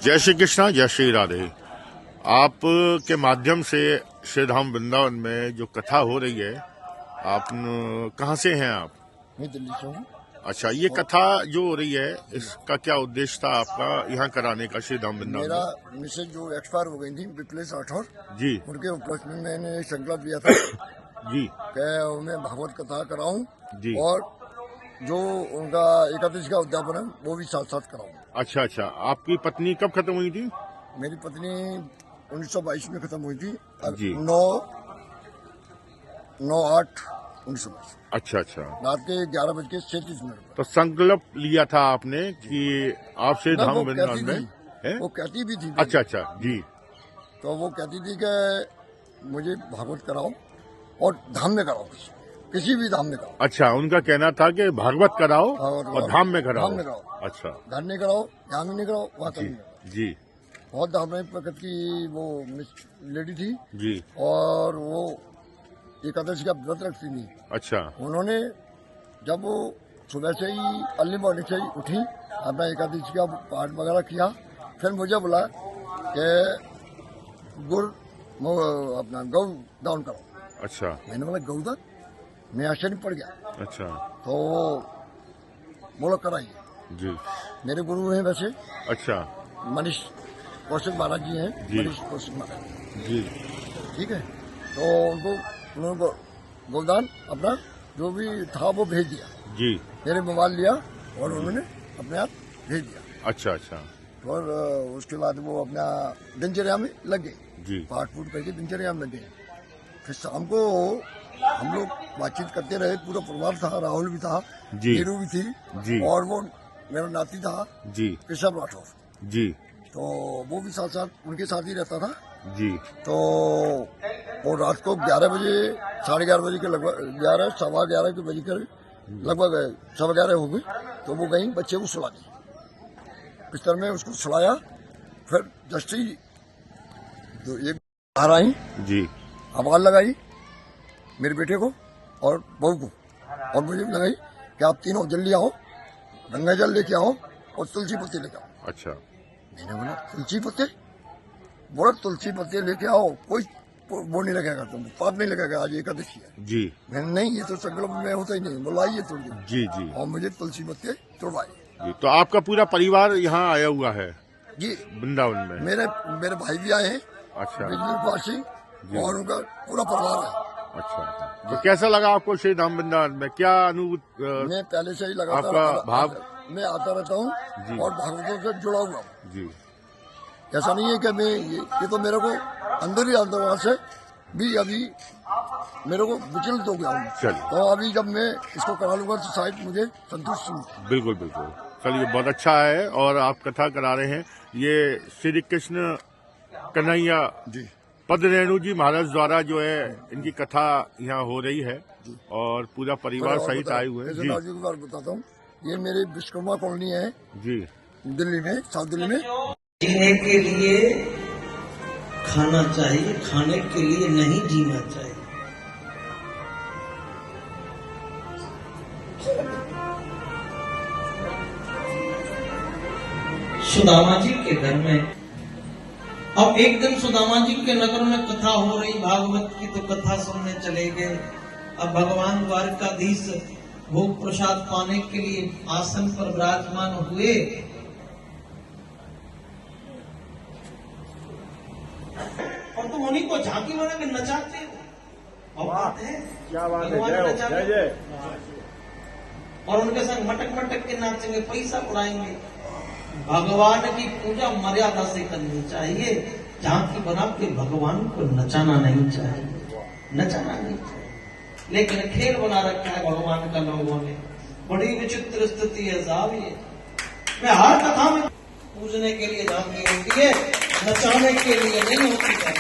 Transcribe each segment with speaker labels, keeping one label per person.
Speaker 1: जय श्री कृष्णा, जय श्री राधे। आप के माध्यम से श्री धाम वृंदावन में जो कथा हो रही है, आप कहाँ से हैं आप?
Speaker 2: मैं दिल्ली से हूँ।
Speaker 1: अच्छा, ये कथा जो हो रही है इसका क्या उद्देश्य था आपका यहाँ कराने का श्री धाम वृंदावन
Speaker 2: मेरा
Speaker 1: में?
Speaker 2: मिसेज जो एक्सपायर हो गई थी विप्लेश राठौर
Speaker 1: जी
Speaker 2: उनके उपलक्ष्य में मैंने संकल्प लिया था
Speaker 1: जी
Speaker 2: कि उन्हें भागवत कथा कराऊं
Speaker 1: जी।
Speaker 2: और जो उनका एकादशी का उद्यापन है वो भी साथ साथ कराऊं।
Speaker 1: अच्छा अच्छा, आपकी पत्नी कब खत्म हुई थी?
Speaker 2: मेरी पत्नी 1922 में खत्म हुई थी।
Speaker 1: जी।
Speaker 2: 9/8/1922
Speaker 1: अच्छा अच्छा,
Speaker 2: रात के 11:37
Speaker 1: तो संकल्प लिया था आपने कि आप श्री धाम वृंदावन में हैं?
Speaker 2: वो कहती भी थी।
Speaker 1: अच्छा अच्छा जी।
Speaker 2: तो वो कहती थी कि मुझे भागवत कराओ और धाम में कराओ, किसी भी धाम में कराओ।
Speaker 1: अच्छा, उनका कहना था कि भागवत कराओ और धाम में कराओ।
Speaker 2: धाम में कराओ।
Speaker 1: अच्छा
Speaker 2: घर नहीं कराओ, यहाँ में नहीं कराओ, वहाँ
Speaker 1: जी
Speaker 2: नहीं कराओ।
Speaker 1: जी
Speaker 2: बहुत धार्मिक प्रकृति की वो लेडी थी
Speaker 1: जी।
Speaker 2: और वो एकादशी का व्रत रखती थी।
Speaker 1: अच्छा
Speaker 2: उन्होंने जब वो सुबह से ही अर्ली मॉर्निंग से ही उठी, अपना एकादशी का पाठ वगैरह किया, फिर मुझे बोला कि अपना गौ दान करो।
Speaker 1: अच्छा
Speaker 2: मैंने बोला गौ दान, मैं आश्चर्य पड़ गया।
Speaker 1: अच्छा
Speaker 2: तो बोलो कराइए।
Speaker 1: जी।
Speaker 2: मेरे गुरु हैं वैसे,
Speaker 1: अच्छा
Speaker 2: मनीष कौशिक महाराज जी हैं।
Speaker 1: जी।
Speaker 2: मनीष कौशिक महाराज
Speaker 1: जी
Speaker 2: ठीक है। तो उन्होंने गोदान अपना जो भी था वो भेज दिया।
Speaker 1: जी।
Speaker 2: मेरे मोबाइल लिया और उन्होंने अपने आप भेज दिया।
Speaker 1: अच्छा अच्छा
Speaker 2: और उसके बाद वो अपना दिनचर्या में लग गए,
Speaker 1: जी
Speaker 2: पाठ फूट करके दिनचर्या में लग गए। फिर शाम को हम लोग बातचीत करते रहे, पूरा परिवार था, राहुल भी था,
Speaker 1: जी
Speaker 2: नीरू भी थी
Speaker 1: जी
Speaker 2: और वो मेरा नाती था
Speaker 1: जी
Speaker 2: केशव राठौर।
Speaker 1: जी
Speaker 2: तो वो भी साथ साथ उनके साथ ही रहता था।
Speaker 1: जी।
Speaker 2: तो वो रात को 11 बजे, 11:30 बजे के लगभग, 11 सवा 11 के बजे के लगभग 11:15 हो गई। तो वो गई बच्चे को सुला दी, बिस्तर में उसको सुलाया। फिर जस्ट ही तो एक बाहर आई,
Speaker 1: जी
Speaker 2: आवाज लगाई मेरे बेटे को और बहू को, और मुझे भी लगाई कि आप तीनों जल्दी आओ, गंगा जल लेके आओ और तुलसी पत्ते लेके आओ।
Speaker 1: अच्छा।
Speaker 2: मैंने बोला तुलसी पत्ते? बोला तुलसी पत्ते लेके आओ, कोई वो नहीं लगेगा, तुम पाप नहीं लगेगा, आज एकादशी है।
Speaker 1: जी।
Speaker 2: मैंने नहीं, ये तो संकल्प में होता ही नहीं, बुलाइए तोड़ दो।
Speaker 1: जी जी
Speaker 2: और मुझे तुलसी पत्ते तोड़वाए।
Speaker 1: जी। तो आपका पूरा परिवार यहाँ आया हुआ है
Speaker 2: जी।
Speaker 1: वृंदावन में?
Speaker 2: मेरे भाई भी आए हैं,
Speaker 1: अच्छा
Speaker 2: बिजली पाल सिंह, और उनका पूरा परिवार है।
Speaker 1: अच्छा। तो कैसा लगा आपको श्री धाम वृंदावन में? क्या अनुभूति?
Speaker 2: मैं पहले से ही लगातार
Speaker 1: आपका भाव?
Speaker 2: मैं आता रहता
Speaker 1: जी।
Speaker 2: हूँ और भागवतों से जुड़ा हुआ हूँ।
Speaker 1: जी।
Speaker 2: ऐसा नहीं है कि मैं ये तो मेरे को अंदर ही अंदर से भी अभी मेरे को विचलित हो गया हूँ।
Speaker 1: चलिए।
Speaker 2: तो अभी जब मैं इसको करा लूंगा तो शायद मुझे संतुष्टि मिलेगी।
Speaker 1: बिल्कुल बिल्कुल। चलिए, बहुत अच्छा है। और आप कथा करा रहे हैं, ये श्री कृष्ण कन्हैया
Speaker 2: जी
Speaker 1: पद रेणु जी महाराज द्वारा जो है इनकी कथा यहाँ हो रही है और पूरा परिवार सहित आए हुए हैं। जी
Speaker 2: जी की बात बताता हूँ, ये मेरे विश्वकर्मा कॉलोनी है
Speaker 1: जी
Speaker 2: दिल्ली में, साउथ दिल्ली में।
Speaker 3: जीने के लिए खाना चाहिए, खाने के लिए नहीं जीना चाहिए। सुदामा जी के घर में अब एक दिन सुदामा जी के नगर में कथा हो रही भागवत की, तो कथा सुनने चले गए। अब भगवान द्वारकाधीश भोग प्रसाद पाने के लिए आसन पर विराजमान हुए। और तुम उन्हीं को झांकी बना के नचाते हो। बात है, क्या बात है, और उनके संग मटक मटक के नाचेंगे, पैसा उड़ाएंगे। भगवान की पूजा मर्यादा से करनी चाहिए, झांकी बना के भगवान को नचाना नहीं चाहिए, नचाना नहीं चाहिए। लेकिन खेल बना रखा है भगवान का लोगों ने। बड़ी विचित्र स्थिति है साहब ये। मैं हर कथा में पूजने के लिए झांकी होती है, नचाने के लिए नहीं होती है।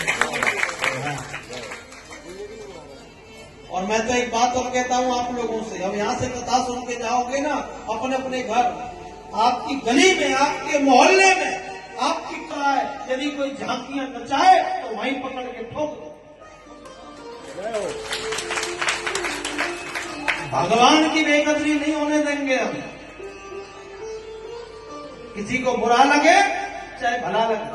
Speaker 3: और मैं तो एक बात और कहता हूं आप लोगों से, अब यहां से कथा सुन के जाओगे ना अपने अपने घर, आपकी गली में, आपके मोहल्ले में, आपकी कला है, यदि कोई झांकियां नचाए तो वहीं पकड़ के ठोक दो। भगवान की बेकदरी नहीं होने देंगे हम। किसी को बुरा लगे चाहे भला लगे,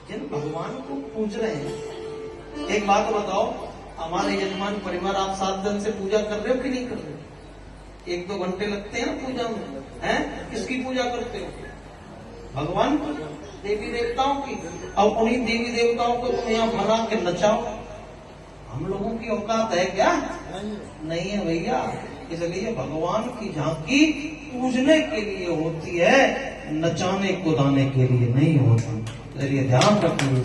Speaker 3: जिन भगवान को पूज रहे हैं। एक बात बताओ, हमारे यजमान परिवार आप 7 दिन से पूजा कर रहे हो कि नहीं कर रहे हो? 1-2 घंटे लगते हैं ना पूजा में, हैं? किसकी पूजा करते हो? भगवान की, देवी देवताओं की। अब उन्हीं देवी देवताओं को तुम यहाँ बना के नचाओ, हम लोगों की औकात है क्या? नहीं है भैया। इसलिए भगवान की झांकी पूजने के लिए होती है, नचाने कुदाने के लिए नहीं होती। इसलिए ध्यान रखिए।